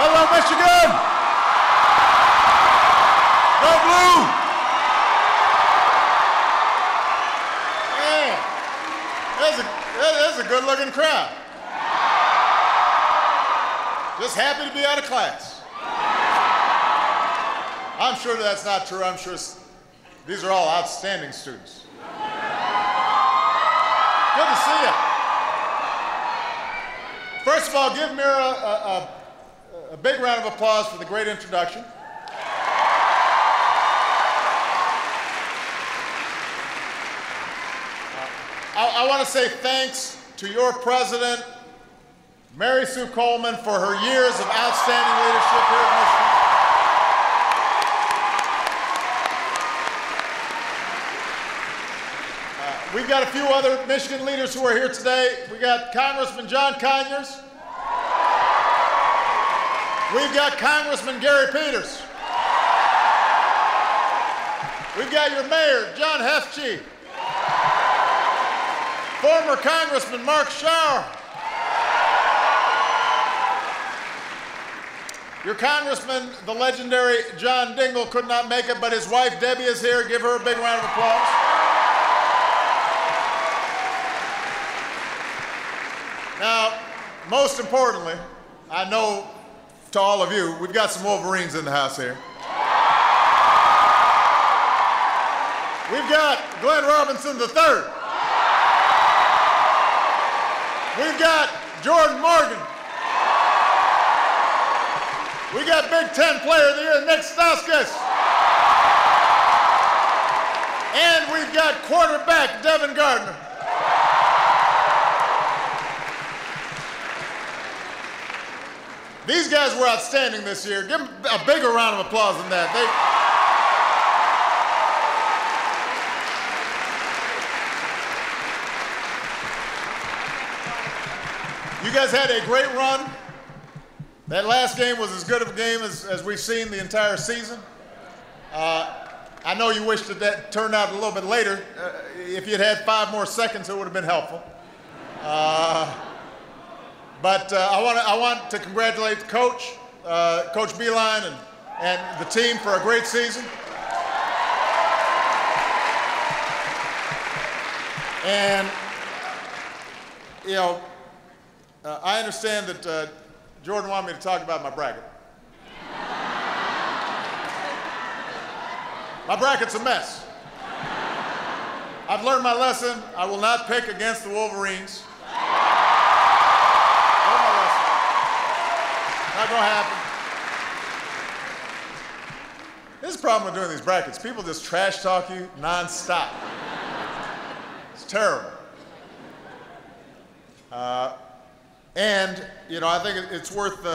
Hello, Michigan! Go Blue! Yeah, that's a good-looking crowd. Just happy to be out of class. I'm sure that's not true. I'm sure these are all outstanding students. Good to see you. First of all, give Mira a big round of applause for the great introduction. I want to say thanks to your president, Mary Sue Coleman, for her years of outstanding leadership here at Michigan. We've got a few other Michigan leaders who are here today. We got Congressman John Conyers. We've got Congressman Gary Peters. We've got your mayor, John Hefchi. Former Congressman Mark Schauer. Your Congressman, the legendary John Dingell, could not make it, but his wife Debbie is here. Give her a big round of applause. Now, most importantly, I know to all of you, we've got some Wolverines in the house here. We've got Glenn Robinson III. We've got Jordan Morgan. We got Big Ten Player of the Year, Nick Stauskas. And we've got quarterback Devin Gardner. These guys were outstanding this year. Give them a bigger round of applause than that. You guys had a great run. That last game was as good of a game as we've seen the entire season. I know you wish that turned out a little bit later. If you'd had 5 more seconds, it would have been helpful. But I want to congratulate the coach, Coach Beilein, and the team for a great season. And, you know, I understand that Jordan wanted me to talk about my bracket. My bracket's a mess. I've learned my lesson. I will not pick against the Wolverines. Not gonna happen. This is the problem with doing these brackets. People just trash talk you nonstop. It's terrible. And, you know, I think it's worth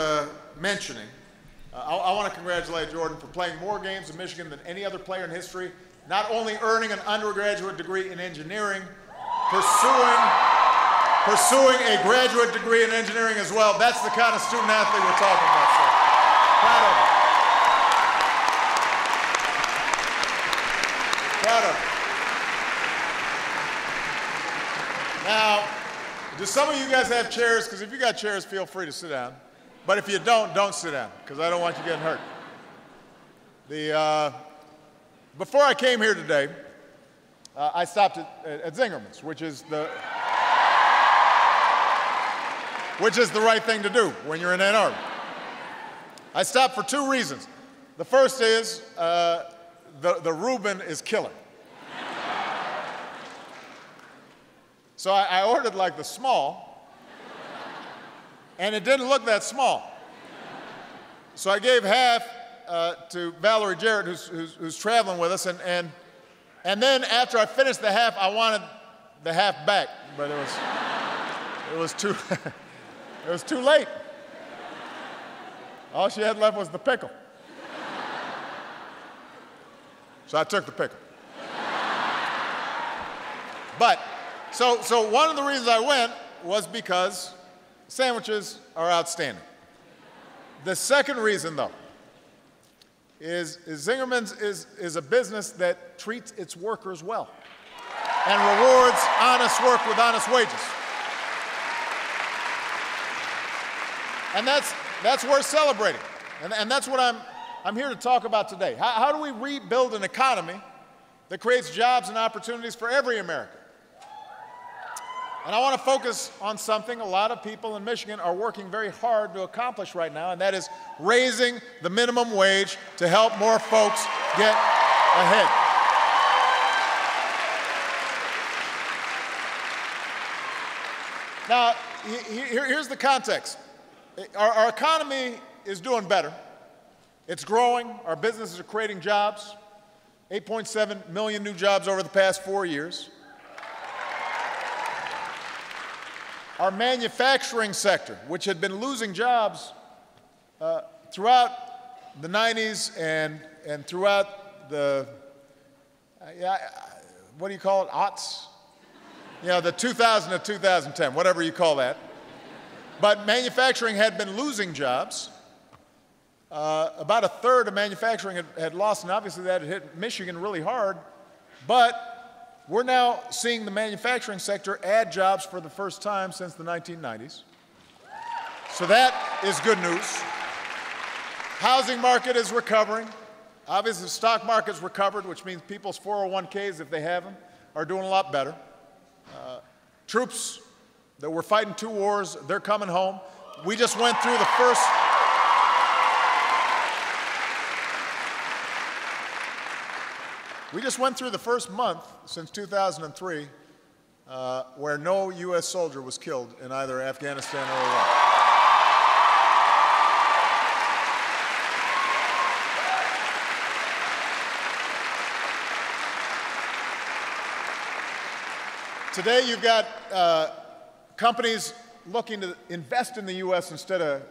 mentioning. I want to congratulate Jordan for playing more games in Michigan than any other player in history, not only earning an undergraduate degree in engineering, pursuing a graduate degree in engineering as well. That's the kind of student athlete we're talking about, so proud of him. Proud of him. Now, do some of you guys have chairs? Because if you got chairs, feel free to sit down. But if you don't sit down, because I don't want you getting hurt. Before I came here today, I stopped at Zingerman's, which is the right thing to do when you're in Ann Arbor. I stopped for 2 reasons. The first is the Reuben is killer. So I ordered like the small, and it didn't look that small. So I gave half to Valerie Jarrett, who's traveling with us, and then after I finished the half, I wanted the half back, but it was too it was too late. All she had left was the pickle. So I took the pickle. But so one of the reasons I went was because sandwiches are outstanding. The second reason, though, is Zingerman's is a business that treats its workers well and rewards honest work with honest wages. And that's worth celebrating. And that's what I'm here to talk about today. How do we rebuild an economy that creates jobs and opportunities for every American? And I want to focus on something a lot of people in Michigan are working very hard to accomplish right now, and that is raising the minimum wage to help more folks get ahead. Now, here's the context. Our economy is doing better. It's growing. Our businesses are creating jobs, 8.7 million new jobs over the past 4 years. Our manufacturing sector, which had been losing jobs throughout the 90s and throughout the, what do you call it, aughts? You know, the 2000 to 2010, whatever you call that. But manufacturing had been losing jobs. About a third of manufacturing had lost, and obviously that had hit Michigan really hard. But we're now seeing the manufacturing sector add jobs for the first time since the 1990s. So that is good news. Housing market is recovering. Obviously, the stock market's recovered, which means people's 401ks, if they have them, are doing a lot better. Troops that were fighting 2 wars, they're coming home. We just went through the first... We just went through the first month since 2003 where no U.S. soldier was killed in either Afghanistan or Iraq. Today you've got companies looking to invest in the U.S. instead of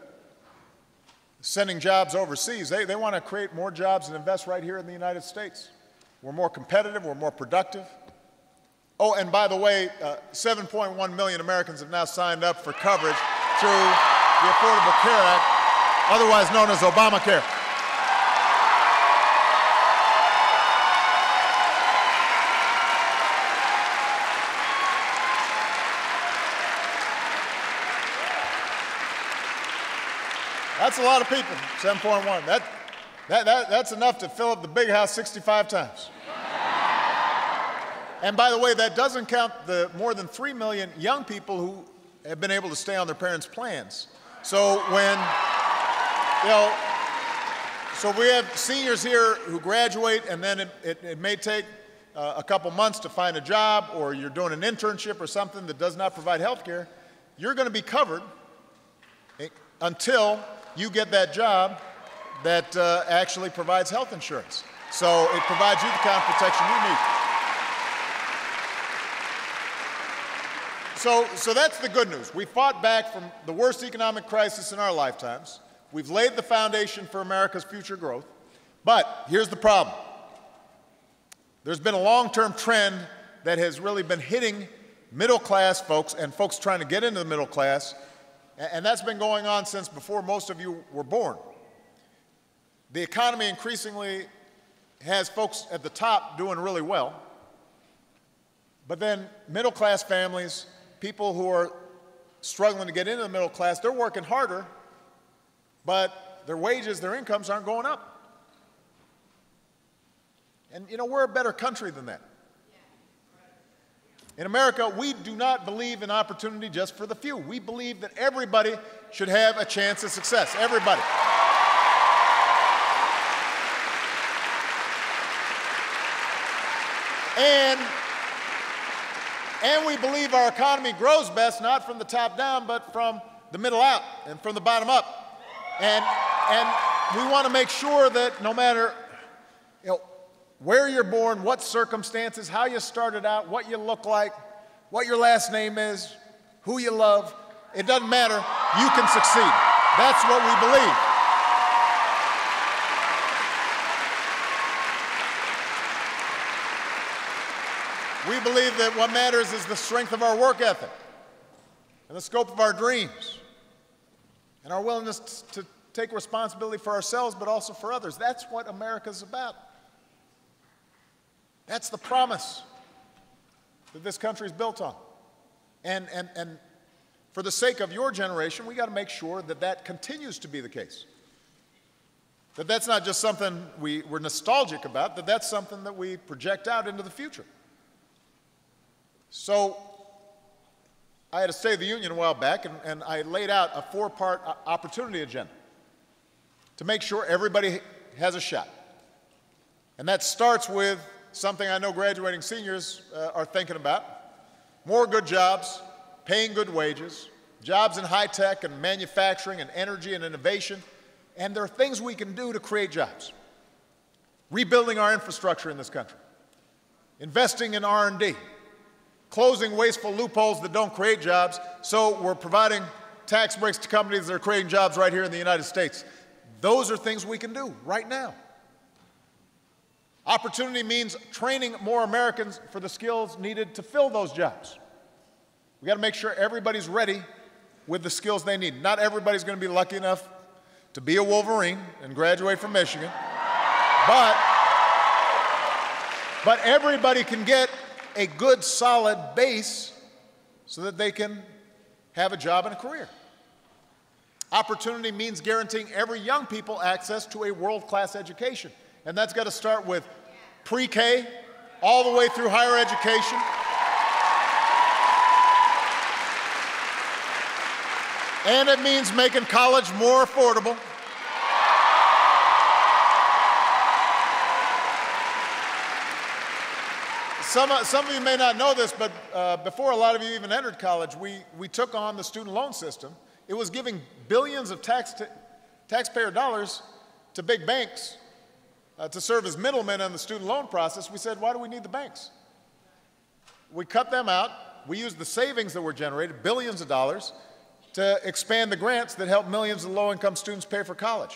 sending jobs overseas. They want to create more jobs and invest right here in the United States. We're more competitive, we're more productive. Oh, and by the way, 7.1 million Americans have now signed up for coverage through the Affordable Care Act, otherwise known as Obamacare. That's a lot of people, 7.1. That's enough to fill up the big house 65 times. And by the way, that doesn't count the more than 3 million young people who have been able to stay on their parents' plans. So when, so we have seniors here who graduate and then it may take a couple months to find a job, or you're doing an internship or something that does not provide health care, you're going to be covered until you get that job that actually provides health insurance. So it provides you the kind of protection you need. So that's the good news. We fought back from the worst economic crisis in our lifetimes. We've laid the foundation for America's future growth. But here's the problem. There's been a long-term trend that has really been hitting middle-class folks and folks trying to get into the middle class, and that's been going on since before most of you were born. The economy increasingly has folks at the top doing really well, but then middle-class families, people who are struggling to get into the middle class, they're working harder, but their wages, their incomes aren't going up. And you know, we're a better country than that. In America, we do not believe in opportunity just for the few. We believe that everybody should have a chance at success. Everybody. And we believe our economy grows best not from the top down, but from the middle out and from the bottom up. And we want to make sure that no matter where you're born, what circumstances, how you started out, what you look like, what your last name is, who you love, it doesn't matter, you can succeed. That's what we believe. We believe that what matters is the strength of our work ethic and the scope of our dreams and our willingness to take responsibility for ourselves but also for others. That's what America's about. That's the promise that this country is built on. And for the sake of your generation, we got to make sure that that continues to be the case. That that's not just something we're nostalgic about, that that's something that we project out into the future. So I had a State of the Union a while back, and I laid out a 4-part opportunity agenda to make sure everybody has a shot. And that starts with something I know graduating seniors are thinking about: more good jobs, paying good wages, jobs in high tech and manufacturing and energy and innovation. And there are things we can do to create jobs. Rebuilding our infrastructure in this country, investing in R&D, closing wasteful loopholes that don't create jobs, so we're providing tax breaks to companies that are creating jobs right here in the United States. Those are things we can do right now. Opportunity means training more Americans for the skills needed to fill those jobs. We've got to make sure everybody's ready with the skills they need. Not everybody's going to be lucky enough to be a Wolverine and graduate from Michigan, but everybody can get a good, solid base so that they can have a job and a career. Opportunity means guaranteeing every young people access to a world-class education, and that's got to start with pre-K all the way through higher education. And it means making college more affordable. Some of you may not know this, but before a lot of you even entered college, we took on the student loan system. It was giving billions of taxpayer dollars to big banks to serve as middlemen in the student loan process. We said, why do we need the banks? We cut them out. We used the savings that were generated, billions of dollars, to expand the grants that help millions of low-income students pay for college.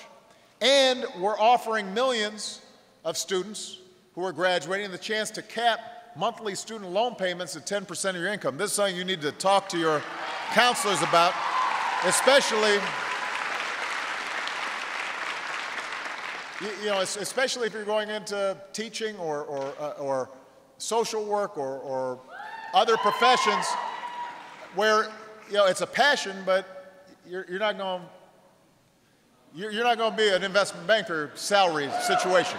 And we're offering millions of students who are graduating the chance to cap monthly student loan payments at 10% of your income. This is something you need to talk to your counselors about, especially, especially if you're going into teaching or social work or other professions where it's a passion, but you're not going to be an investment banker salary situation.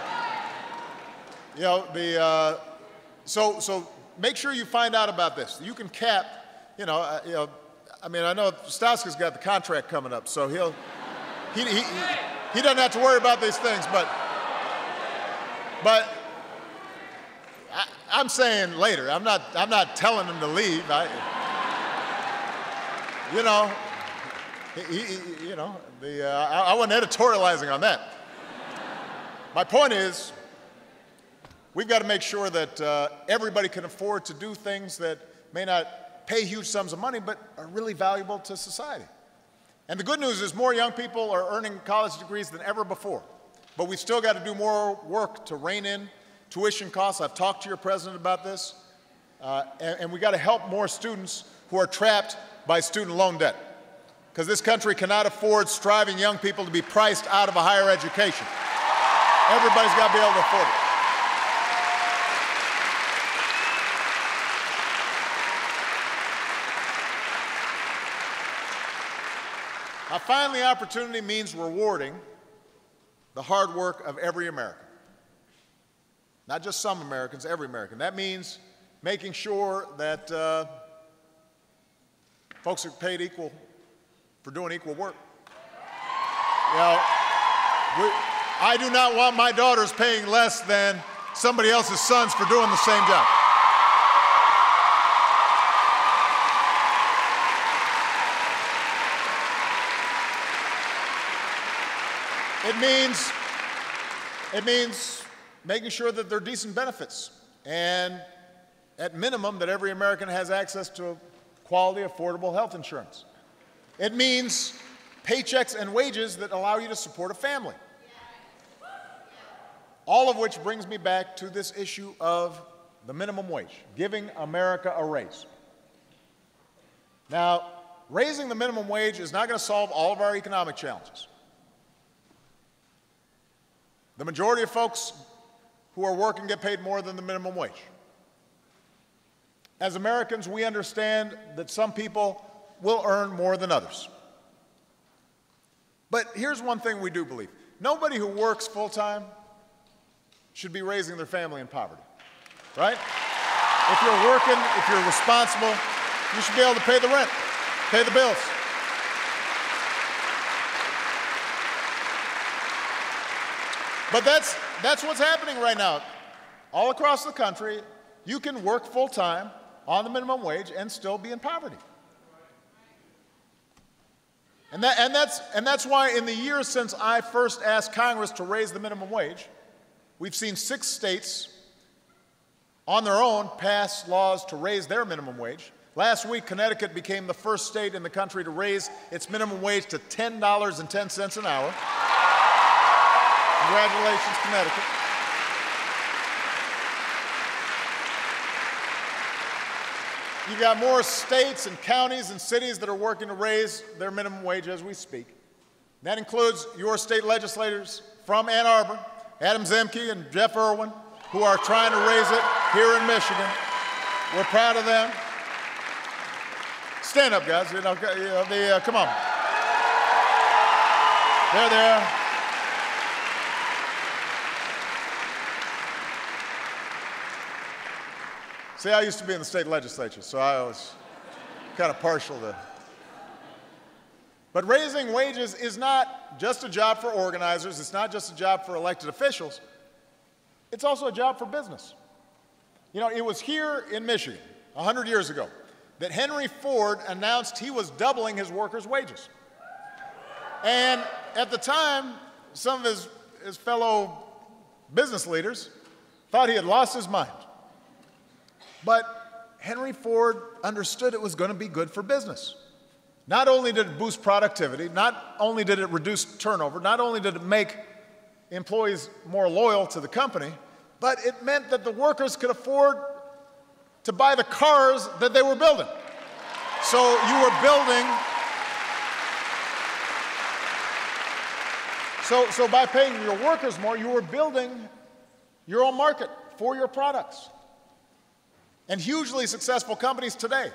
So make sure you find out about this. You can cap, I know Stauska's got the contract coming up, so he doesn't have to worry about these things, but I'm saying later. I'm not telling him to leave. I wasn't editorializing on that. My point is, we've got to make sure that everybody can afford to do things that may not pay huge sums of money, but are really valuable to society. And the good news is more young people are earning college degrees than ever before. But we've still got to do more work to rein in tuition costs. I've talked to your president about this. And we've got to help more students who are trapped by student loan debt. Because this country cannot afford striving young people to be priced out of a higher education. Everybody's got to be able to afford it. Now, finally, opportunity means rewarding the hard work of every American. Not just some Americans, every American. That means making sure that folks are paid equal for doing equal work. I do not want my daughters paying less than somebody else's sons for doing the same job. It means making sure that there are decent benefits, and at minimum that every American has access to quality, affordable health insurance. It means paychecks and wages that allow you to support a family. All of which brings me back to this issue of the minimum wage, giving America a raise. Now, raising the minimum wage is not going to solve all of our economic challenges. The majority of folks who are working get paid more than the minimum wage. As Americans, we understand that some people will earn more than others. But here's one thing we do believe. Nobody who works full-time should be raising their family in poverty, right? If you're working, if you're responsible, you should be able to pay the rent, pay the bills. But that's what's happening right now. All across the country, you can work full-time on the minimum wage and still be in poverty. And that's why in the years since I first asked Congress to raise the minimum wage, we've seen 6 states on their own pass laws to raise their minimum wage. Last week, Connecticut became the first state in the country to raise its minimum wage to $10.10 an hour. Congratulations, Connecticut. You've got more states and counties and cities that are working to raise their minimum wage as we speak. That includes your state legislators from Ann Arbor, Adam Zemke and Jeff Irwin, who are trying to raise it here in Michigan. We're proud of them. Stand up, guys. Come on. There they are. See, I used to be in the state legislature, so I was kind of partial to. But raising wages is not just a job for organizers. It's not just a job for elected officials. It's also a job for business. You know, it was here in Michigan 100 years ago that Henry Ford announced he was doubling his workers' wages. And at the time, some of his fellow business leaders thought he had lost his mind. But Henry Ford understood it was going to be good for business. Not only did it boost productivity, not only did it reduce turnover, not only did it make employees more loyal to the company, but it meant that the workers could afford to buy the cars that they were building. So you were building, so by paying your workers more, you were building your own market for your products. And hugely successful companies today,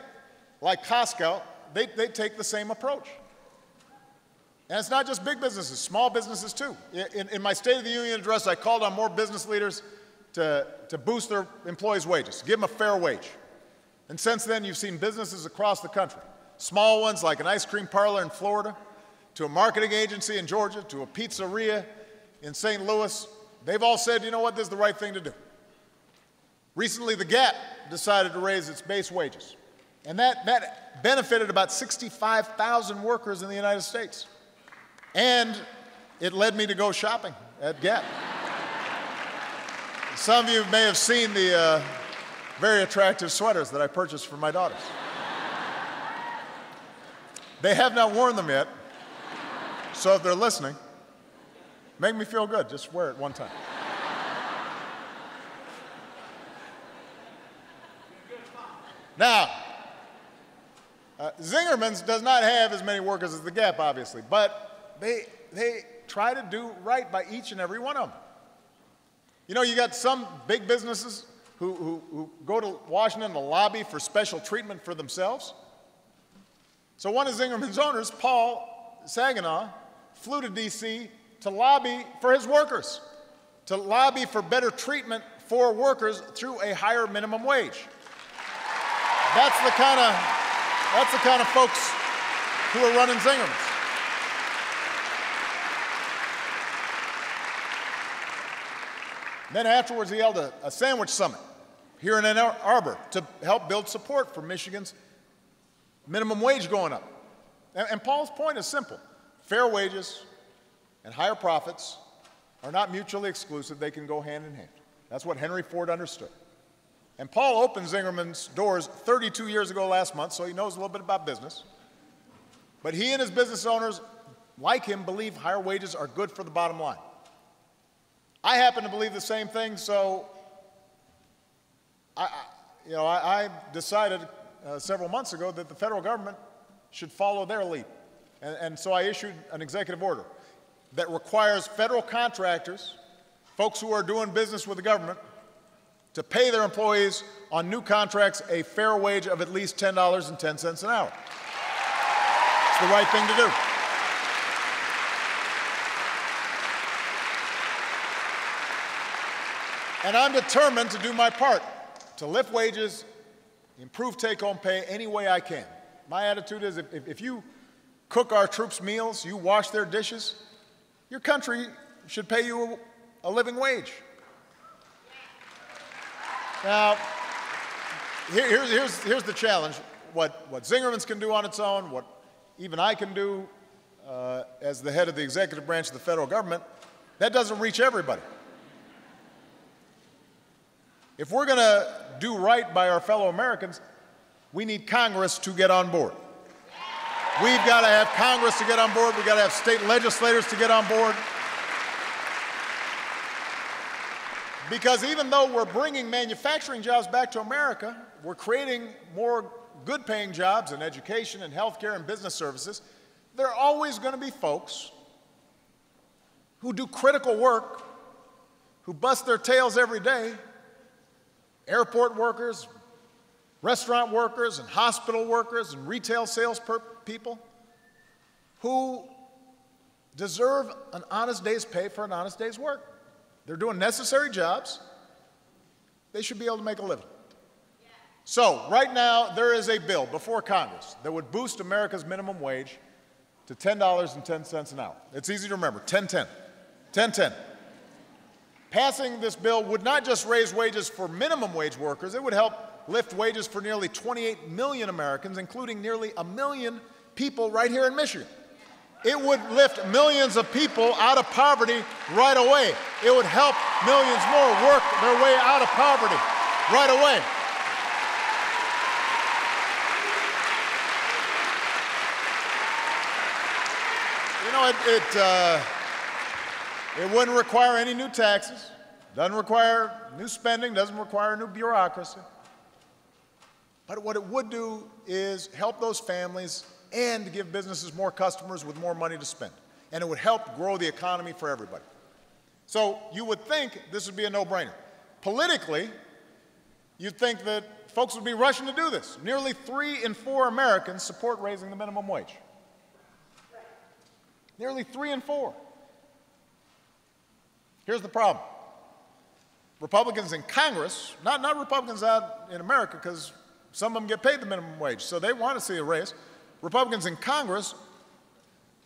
like Costco, they take the same approach. And it's not just big businesses, small businesses too. In my State of the Union address, I called on more business leaders to boost their employees' wages, give them a fair wage. And since then, you've seen businesses across the country, small ones like an ice cream parlor in Florida, to a marketing agency in Georgia, to a pizzeria in St. Louis. They've all said, you know what, this is the right thing to do. Recently, the Gap decided to raise its base wages, and that benefited about 65,000 workers in the United States. And it led me to go shopping at Gap. Some of you may have seen the very attractive sweaters that I purchased for my daughters. They have not worn them yet, so if they're listening, make me feel good. Just wear it one time. Now, Zingerman's does not have as many workers as the Gap, obviously, but they try to do right by each and every one of them. You know, you got some big businesses who go to Washington to lobby for special treatment for themselves. So one of Zingerman's owners, Paul Saginaw, flew to D.C. to lobby for his workers, to lobby for better treatment for workers through a higher minimum wage. That's the kind of folks who are running Zingerman's. Then afterwards, he held a sandwich summit here in Ann Arbor to help build support for Michigan's minimum wage going up. And Paul's point is simple. Fair wages and higher profits are not mutually exclusive. They can go hand in hand. That's what Henry Ford understood. And Paul opened Zingerman's doors 32 years ago last month, so he knows a little bit about business. But he and his business owners, like him, believe higher wages are good for the bottom line. I happen to believe the same thing, so I decided several months ago that the federal government should follow their lead. And so I issued an executive order that requires federal contractors, folks who are doing business with the government, to pay their employees on new contracts a fair wage of at least $10.10 an hour. the right thing to do. And I'm determined to do my part to lift wages, improve take-home pay any way I can. My attitude is if you cook our troops' meals, you wash their dishes, your country should pay you a living wage. Now, here's the challenge. What Zingerman's can do on its own, what even I can do as the head of the executive branch of the federal government, that doesn't reach everybody. If we're going to do right by our fellow Americans, we need Congress to get on board. We've got to have Congress to get on board. We've got to have state legislators to get on board. Because even though we're bringing manufacturing jobs back to America, we're creating more good-paying jobs in education and healthcare and business services, there are always going to be folks who do critical work, who bust their tails every day, airport workers, restaurant workers, and hospital workers, and retail sales people, who deserve an honest day's pay for an honest day's work. They're doing necessary jobs. They should be able to make a living. So, right now, there is a bill before Congress that would boost America's minimum wage to $10.10 an hour. It's easy to remember, 10-10, 10-10. Passing this bill would not just raise wages for minimum wage workers, it would help lift wages for nearly 28 million Americans, including nearly 1 million people right here in Michigan. It would lift millions of people out of poverty right away. It would help millions more work their way out of poverty right away. You know, it wouldn't require any new taxes, doesn't require new spending, doesn't require new bureaucracy. But what it would do is help those families and give businesses more customers with more money to spend. And it would help grow the economy for everybody. So you would think this would be a no-brainer. Politically, you'd think that folks would be rushing to do this. Nearly 3 in 4 Americans support raising the minimum wage. Nearly 3 in 4. Here's the problem. Republicans in Congress, not Republicans out in America, because some of them get paid the minimum wage, so they want to see a raise. Republicans in Congress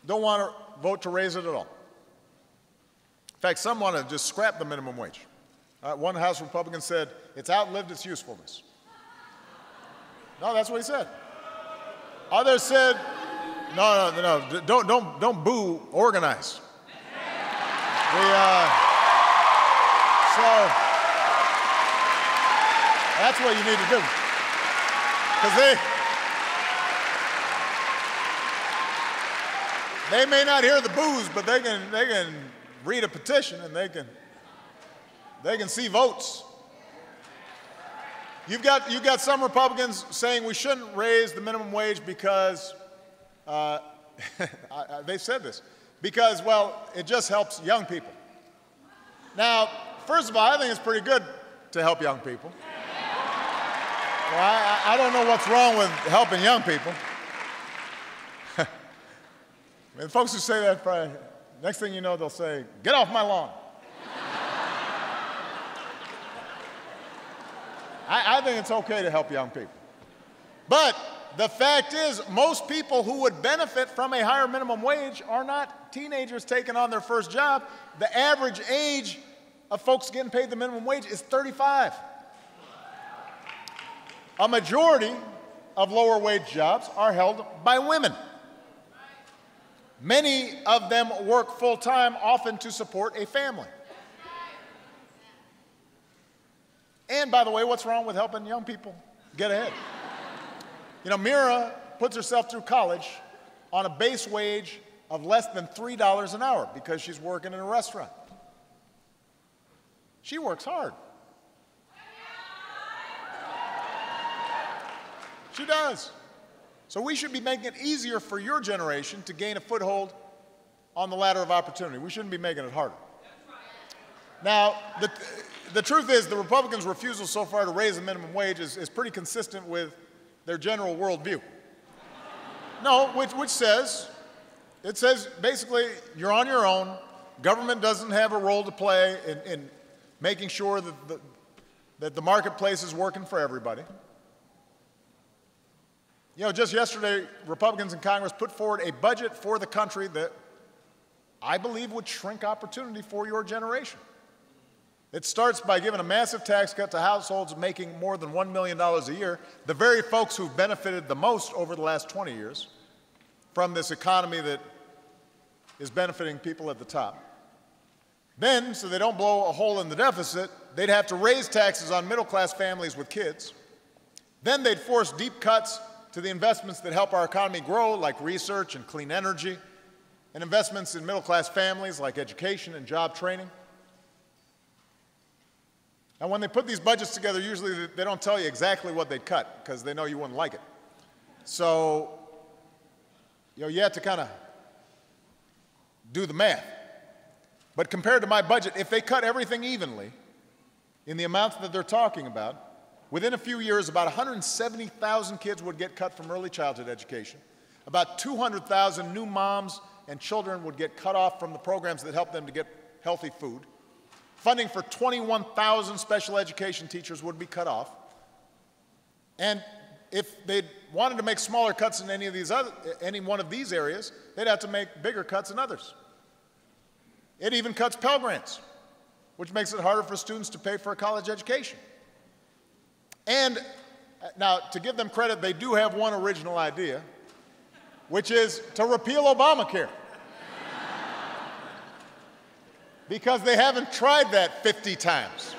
don't want to vote to raise it at all. In fact, some want to just scrap the minimum wage. One House Republican said, it's outlived its usefulness. No, that's what he said. Others said, no, don't boo, organize. So that's what you need to do. Because they may not hear the boos, but they can read a petition and they can see votes. You've got some Republicans saying we shouldn't raise the minimum wage because they've said this because, well, it just helps young people. Now, first of all, I think it's pretty good to help young people. Well, I don't know what's wrong with helping young people. I mean, folks who say that, probably, next thing you know, they'll say, get off my lawn. I think it's okay to help young people. But the fact is, most people who would benefit from a higher minimum wage are not teenagers taking on their first job. The average age of folks getting paid the minimum wage is 35. A majority of lower wage jobs are held by women. Many of them work full-time, often to support a family. And by the way, what's wrong with helping young people get ahead? You know, Mira puts herself through college on a base wage of less than $3 an hour because she's working in a restaurant. She works hard. She does. So we should be making it easier for your generation to gain a foothold on the ladder of opportunity. We shouldn't be making it harder. Now, the truth is the Republicans' refusal so far to raise the minimum wage is pretty consistent with their general worldview. No, which says, it says basically you're on your own. Government doesn't have a role to play in making sure that the marketplace is working for everybody. You know, just yesterday, Republicans in Congress put forward a budget for the country that I believe would shrink opportunity for your generation. It starts by giving a massive tax cut to households making more than $1 million a year, the very folks who've benefited the most over the last 20 years from this economy that is benefiting people at the top. Then, so they don't blow a hole in the deficit, they'd have to raise taxes on middle-class families with kids. Then they'd force deep cuts to the investments that help our economy grow, like research and clean energy, and investments in middle-class families like education and job training. And when they put these budgets together, usually they don't tell you exactly what they'd cut because they know you wouldn't like it. So, you have to kind of do the math. But compared to my budget, if they cut everything evenly in the amounts that they're talking about, within a few years, about 170,000 kids would get cut from early childhood education. About 200,000 new moms and children would get cut off from the programs that help them to get healthy food. Funding for 21,000 special education teachers would be cut off. And if they wanted to make smaller cuts in any one of these areas, they'd have to make bigger cuts in others. It even cuts Pell Grants, which makes it harder for students to pay for a college education. And now, to give them credit, they do have one original idea, which is to repeal Obamacare. Because they haven't tried that 50 times.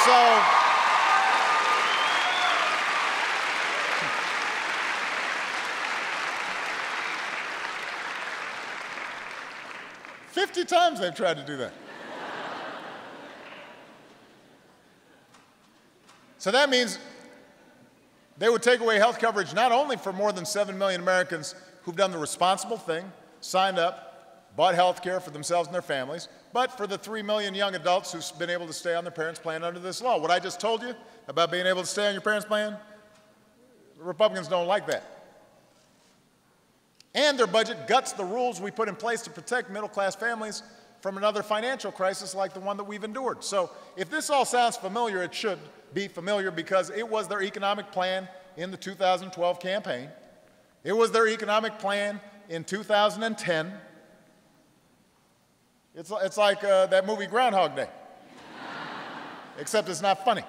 So, "50 times they've tried to do that." So that means they would take away health coverage not only for more than 7 million Americans who've done the responsible thing, signed up, bought health care for themselves and their families, but for the 3 million young adults who've been able to stay on their parents' plan under this law. What I just told you about being able to stay on your parents' plan, the Republicans don't like that. And their budget guts the rules we put in place to protect middle-class families from another financial crisis like the one that we've endured. So if this all sounds familiar, it should be familiar because it was their economic plan in the 2012 campaign. It was their economic plan in 2010. It's like that movie Groundhog Day, except it's not funny.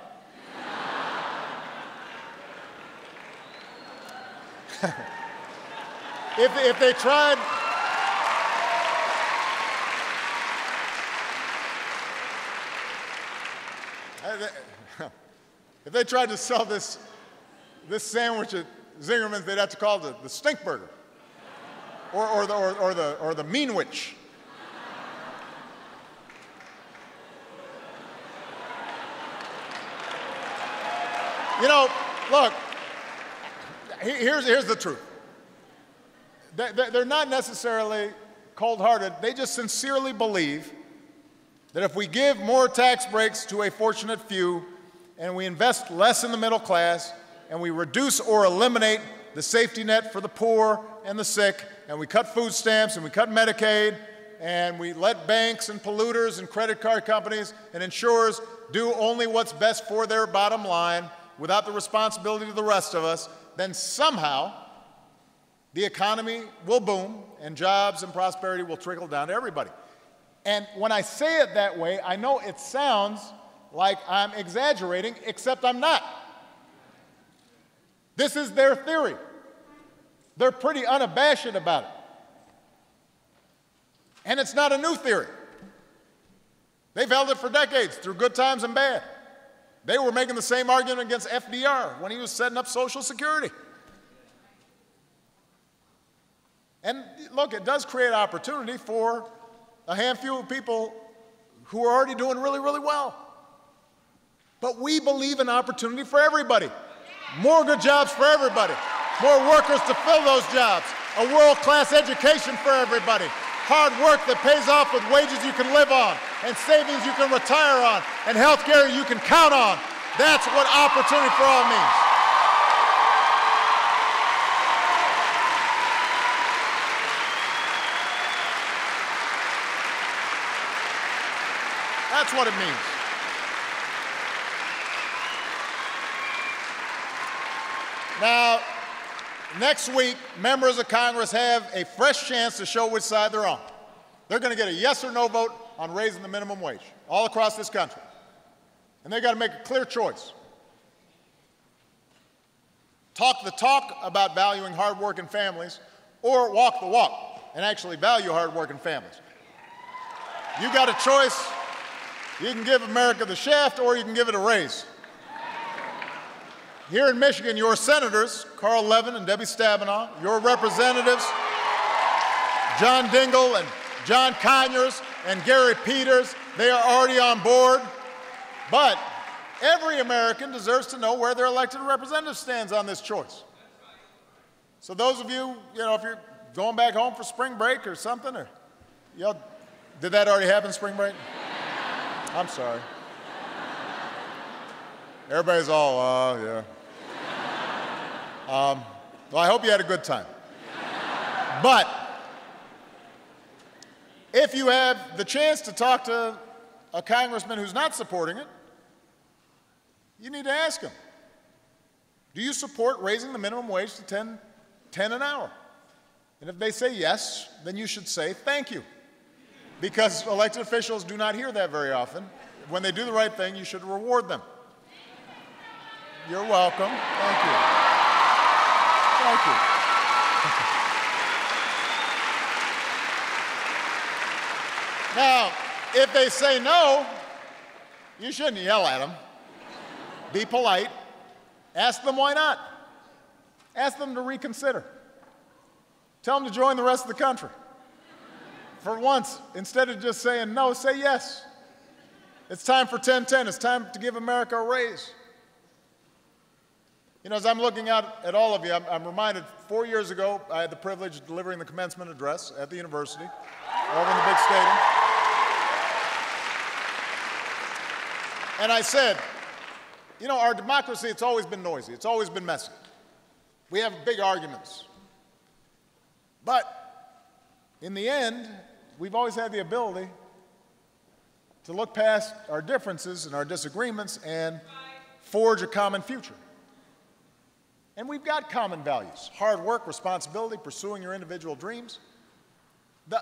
If they tried, if they tried to sell this sandwich at Zingerman's, they'd have to call it the Stink Burger, or the Meanwich. You know, look, here's the truth. They're not necessarily cold-hearted. They just sincerely believe that if we give more tax breaks to a fortunate few and we invest less in the middle class and we reduce or eliminate the safety net for the poor and the sick and we cut food stamps and we cut Medicaid and we let banks and polluters and credit card companies and insurers do only what's best for their bottom line without the responsibility to the rest of us, then somehow the economy will boom and jobs and prosperity will trickle down to everybody. And when I say it that way, I know it sounds like I'm exaggerating, except I'm not. This is their theory. They're pretty unabashed about it. And it's not a new theory. They've held it for decades, through good times and bad. They were making the same argument against FDR when he was setting up Social Security. And look, it does create opportunity for a handful of people who are already doing really, really well. But we believe in opportunity for everybody. More good jobs for everybody. More workers to fill those jobs. A world-class education for everybody. Hard work that pays off with wages you can live on, and savings you can retire on, and health care you can count on. That's what opportunity for all means. That's what it means. Now, next week, members of Congress have a fresh chance to show which side they're on. They're going to get a yes or no vote on raising the minimum wage all across this country. And they've got to make a clear choice. Talk the talk about valuing hardworking families, or walk the walk and actually value hardworking families. You got a choice. You can give America the shaft, or you can give it a raise. Here in Michigan, your senators, Carl Levin and Debbie Stabenow, your representatives, John Dingell and John Conyers and Gary Peters, they are already on board. But every American deserves to know where their elected representative stands on this choice. So those of you, if you're going back home for spring break or something, or did that already happen, spring break? I'm sorry. Everybody's all, yeah. Well, I hope you had a good time. But if you have the chance to talk to a congressman who's not supporting it, you need to ask him, do you support raising the minimum wage to $10 an hour? And if they say yes, then you should say thank you. Because elected officials do not hear that very often. When they do the right thing, you should reward them. You're welcome. Thank you. Thank you. Now, if they say no, you shouldn't yell at them. Be polite. Ask them why not. Ask them to reconsider. Tell them to join the rest of the country. For once, instead of just saying no, say yes. It's time for 10-10. It's time to give America a raise. As I'm looking out at all of you, I'm reminded 4 years ago, I had the privilege of delivering the commencement address at the university, over in the big stadium. And I said, our democracy, it's always been noisy. It's always been messy. We have big arguments. But in the end, we've always had the ability to look past our differences and our disagreements and forge a common future. And we've got common values: hard work, responsibility, pursuing your individual dreams.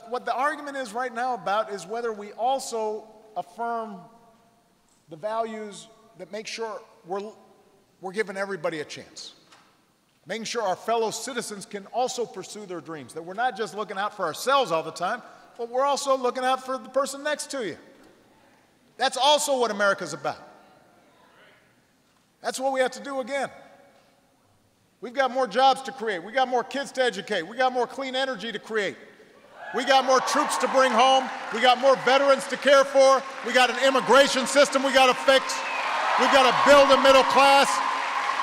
What the argument is right now about is whether we also affirm the values that make sure we're giving everybody a chance, making sure our fellow citizens can also pursue their dreams, that we're not just looking out for ourselves all the time, but we're also looking out for the person next to you. That's also what America's about. That's what we have to do again. We've got more jobs to create. We got more kids to educate. We got more clean energy to create. We got more troops to bring home. We got more veterans to care for. We got an immigration system we got to fix. We've got to build a middle class.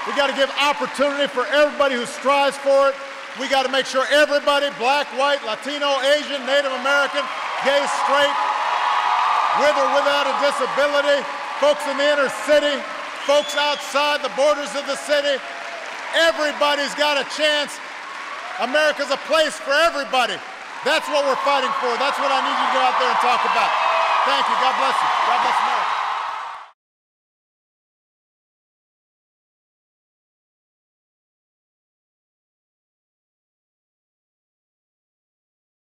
We got to give opportunity for everybody who strives for it. We got to make sure everybody, black, white, Latino, Asian, Native American, gay, straight, with or without a disability, folks in the inner city, folks outside the borders of the city, everybody's got a chance. America's a place for everybody. That's what we're fighting for. That's what I need you to go out there and talk about. Thank you. God bless you. God bless America.